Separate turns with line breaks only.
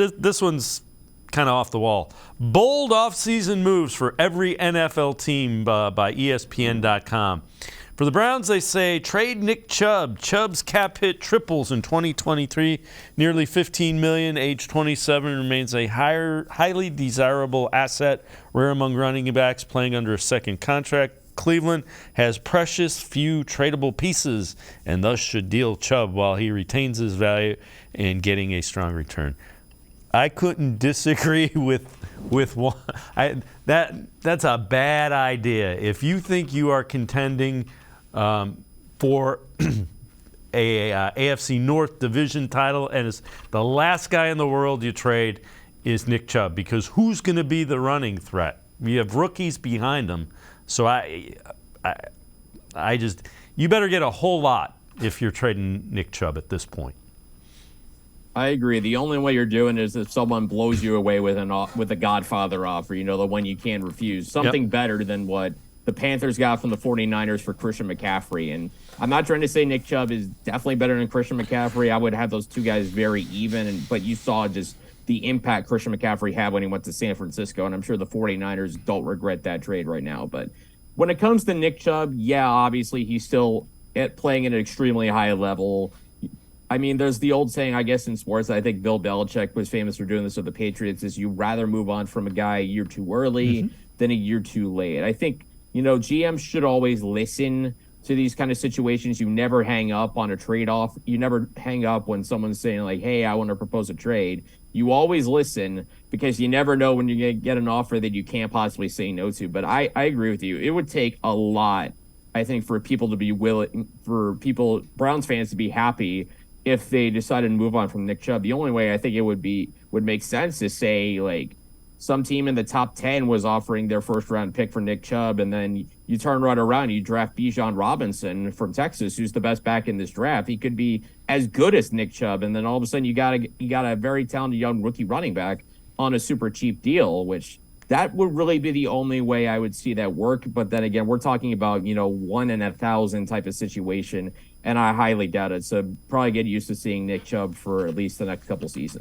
this one's kind of off the wall. Bold offseason moves for every NFL team by ESPN.com. For the Browns, they say trade Nick Chubb. Chubb's cap hit triples in 2023, nearly $15 million. Age 27, remains a highly desirable asset, rare among running backs playing under a second contract. Cleveland has precious few tradable pieces and thus should deal Chubb while he retains his value in getting a strong return. I couldn't disagree with one. That's a bad idea. If you think you are contending for a AFC North division title and it's the last guy in the world you trade is Nick Chubb, because who's going to be the running threat? We have rookies behind him. So I just, you better get a whole lot if you're trading Nick Chubb at this point.
I agree. The only way you're doing it is if someone blows you away with a Godfather offer, the one you can't refuse. Something better than what the Panthers got from the 49ers for Christian McCaffrey. And I'm not trying to say Nick Chubb is definitely better than Christian McCaffrey. I would have those two guys very even, but you saw just the impact Christian McCaffrey had when he went to San Francisco, and I'm sure the 49ers don't regret that trade right now. But when it comes to Nick Chubb, yeah, obviously he's still playing at an extremely high level. I mean, there's the old saying, I guess, in sports, I think Bill Belichick was famous for doing this with the Patriots, is you rather move on from a guy a year too early than a year too late. I think, GMs should always listen to these kind of situations. You never hang up on a trade-off. You never hang up when someone's saying, like, hey, I want to propose a trade. You always listen, because you never know when you're going to get an offer that you can't possibly say no to. But I agree with you. It would take a lot, I think, for people to be willing, Browns fans to be happy if they decided to move on from Nick Chubb. The only way I think it would make sense is say, like, some team in the top 10 was offering their first-round pick for Nick Chubb, and then you turn right around, you draft Bijan Robinson from Texas, who's the best back in this draft. He could be as good as Nick Chubb, and then all of a sudden you got a very talented young rookie running back on a super cheap deal, which that would really be the only way I would see that work. But then again, we're talking about, 1 in 1,000 type of situation, and I highly doubt it. So probably get used to seeing Nick Chubb for at least the next couple seasons.